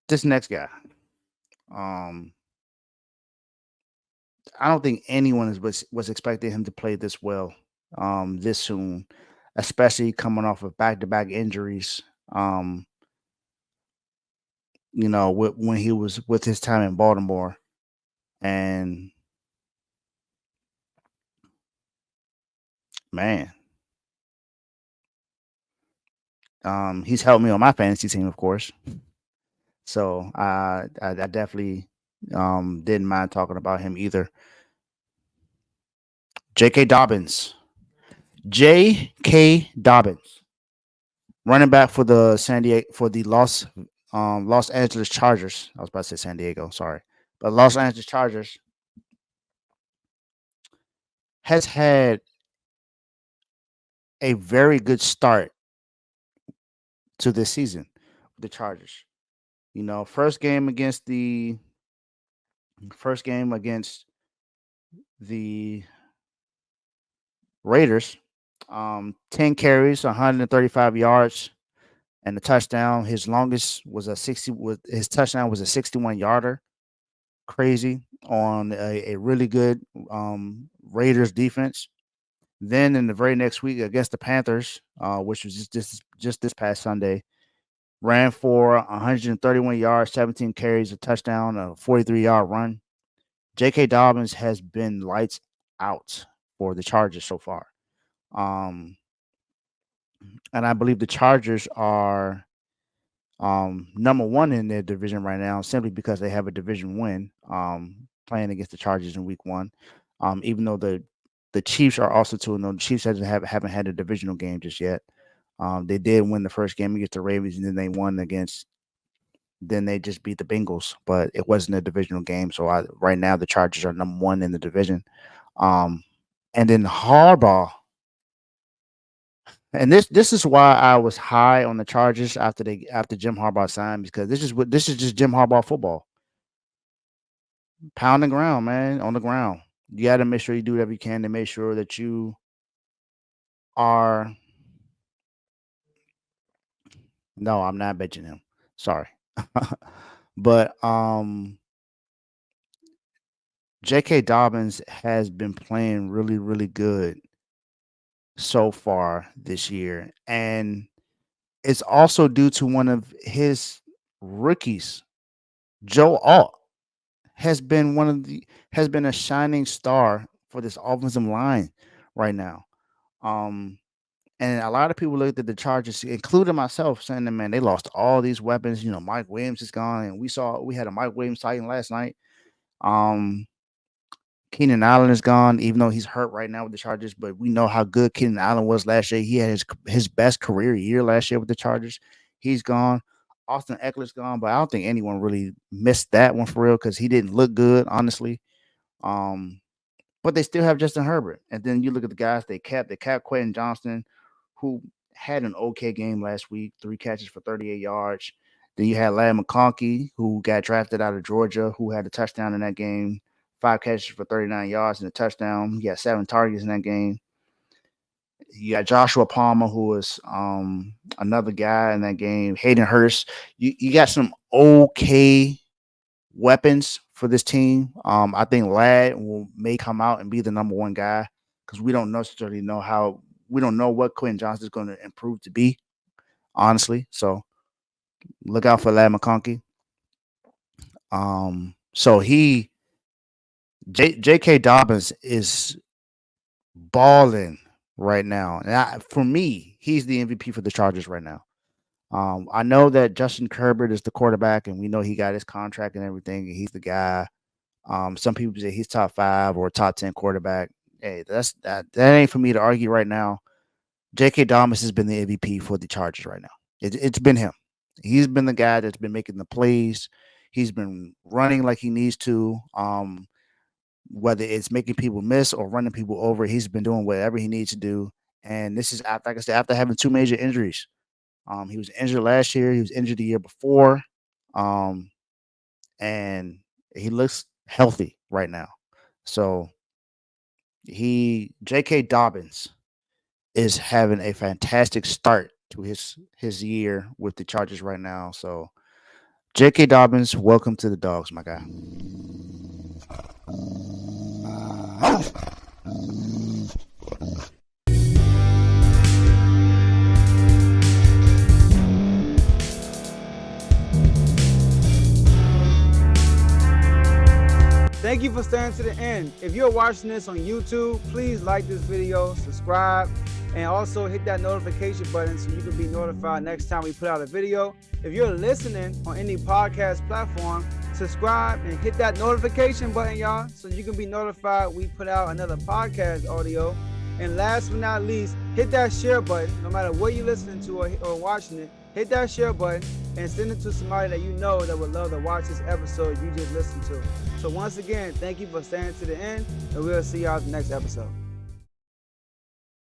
This next guy, um, I don't think anyone was expecting him to play this well, this soon, especially coming off of back to back injuries. Um, when he was with his time in Baltimore, and man, he's helped me on my fantasy team, of course. So I definitely didn't mind talking about him either. J.K. Dobbins, J.K. Dobbins, running back for the Los Angeles Chargers. I was about to say San Diego, sorry, but Los Angeles Chargers has had a very good start to this season. The Chargers, first game against the Raiders, 10 carries, 135 yards, and the touchdown. His longest was a 60. His touchdown was a 61 yarder. Crazy on a really good Raiders defense. Then in the very next week against the Panthers, which was just this past Sunday, ran for 131 yards, 17 carries, a touchdown, a 43-yard run. J.K. Dobbins has been lights out for the Chargers so far. Um, and I believe the Chargers are number one in their division right now, simply because they have a division win, playing against the Chargers in Week 1. Even though the Chiefs are also 2-0, the Chiefs haven't had a divisional game just yet. They did win the first game against the Ravens, and then they won against. Then they just beat the Bengals, but it wasn't a divisional game. So right now the Chargers are number one in the division. Um, and then Harbaugh, and this is why I was high on the Chargers after Jim Harbaugh signed, because this is just Jim Harbaugh football. Pound the ground, man, on the ground. You got to make sure you do whatever you can to make sure that you are. No, I'm not benching him. Sorry, but J.K. Dobbins has been playing really, really good so far this year, and it's also due to one of his rookies, Joe Alt. has been one of the has been a shining star for this offensive line right now. Um, and a lot of people looked at the Chargers, including myself, saying that, man, they lost all these weapons. Mike Williams is gone, and we had a Mike Williams sighting last night. Um, Keenan Allen is gone, even though he's hurt right now with the Chargers. But we know how good Keenan Allen was last year. He had his best career year last year with the Chargers. He's gone. Austin Eckler's gone, but I don't think anyone really missed that one for real, because he didn't look good, honestly. Um, but they still have Justin Herbert. And then you look at the guys they kept. They kept Quentin Johnston, who had an okay game last week, 3 catches for 38 yards. Then you had Larry McConkey, who got drafted out of Georgia, who had a touchdown in that game, 5 catches for 39 yards and a touchdown. He had 7 targets in that game. You got Joshua Palmer, who was another guy in that game. Hayden Hurst. You got some okay weapons for this team. I think Ladd may come out and be the number one guy, because we don't necessarily know we don't know what Quentin Johnson is going to improve to be, honestly. So look out for Ladd McConkey. So J.K. Dobbins is balling right now, and for me, he's the MVP for the Chargers right now. I know that Justin Herbert is the quarterback, and we know he got his contract and everything, and he's the guy. Some people say he's top 5 or top 10 quarterback. Hey, that ain't for me to argue right now. J.K. Dobbins has been the MVP for the Chargers right now. It's been him. He's been the guy that's been making the plays. He's been running like he needs to. Whether it's making people miss or running people over, he's been doing whatever he needs to do. And this is after, like I said, after having 2 major injuries. He was injured last year. He was injured the year before. Um, and he looks healthy right now. So J.K. Dobbins is having a fantastic start to his year with the Chargers right now. So J.K. Dobbins, welcome to the Dogs, my guy. Thank you for staying to the end. If you're watching this on YouTube, please like this video, subscribe, and also hit that notification button so you can be notified next time we put out a video. If you're listening on any podcast platform, subscribe and hit that notification button, y'all, so you can be notified we put out another podcast audio. And last but not least, hit that share button. No matter what you're listening to or watching it, hit that share button and send it to somebody that you know that would love to watch this episode you just listened to. So once again, thank you for staying to the end, and we'll see y'all in the next episode.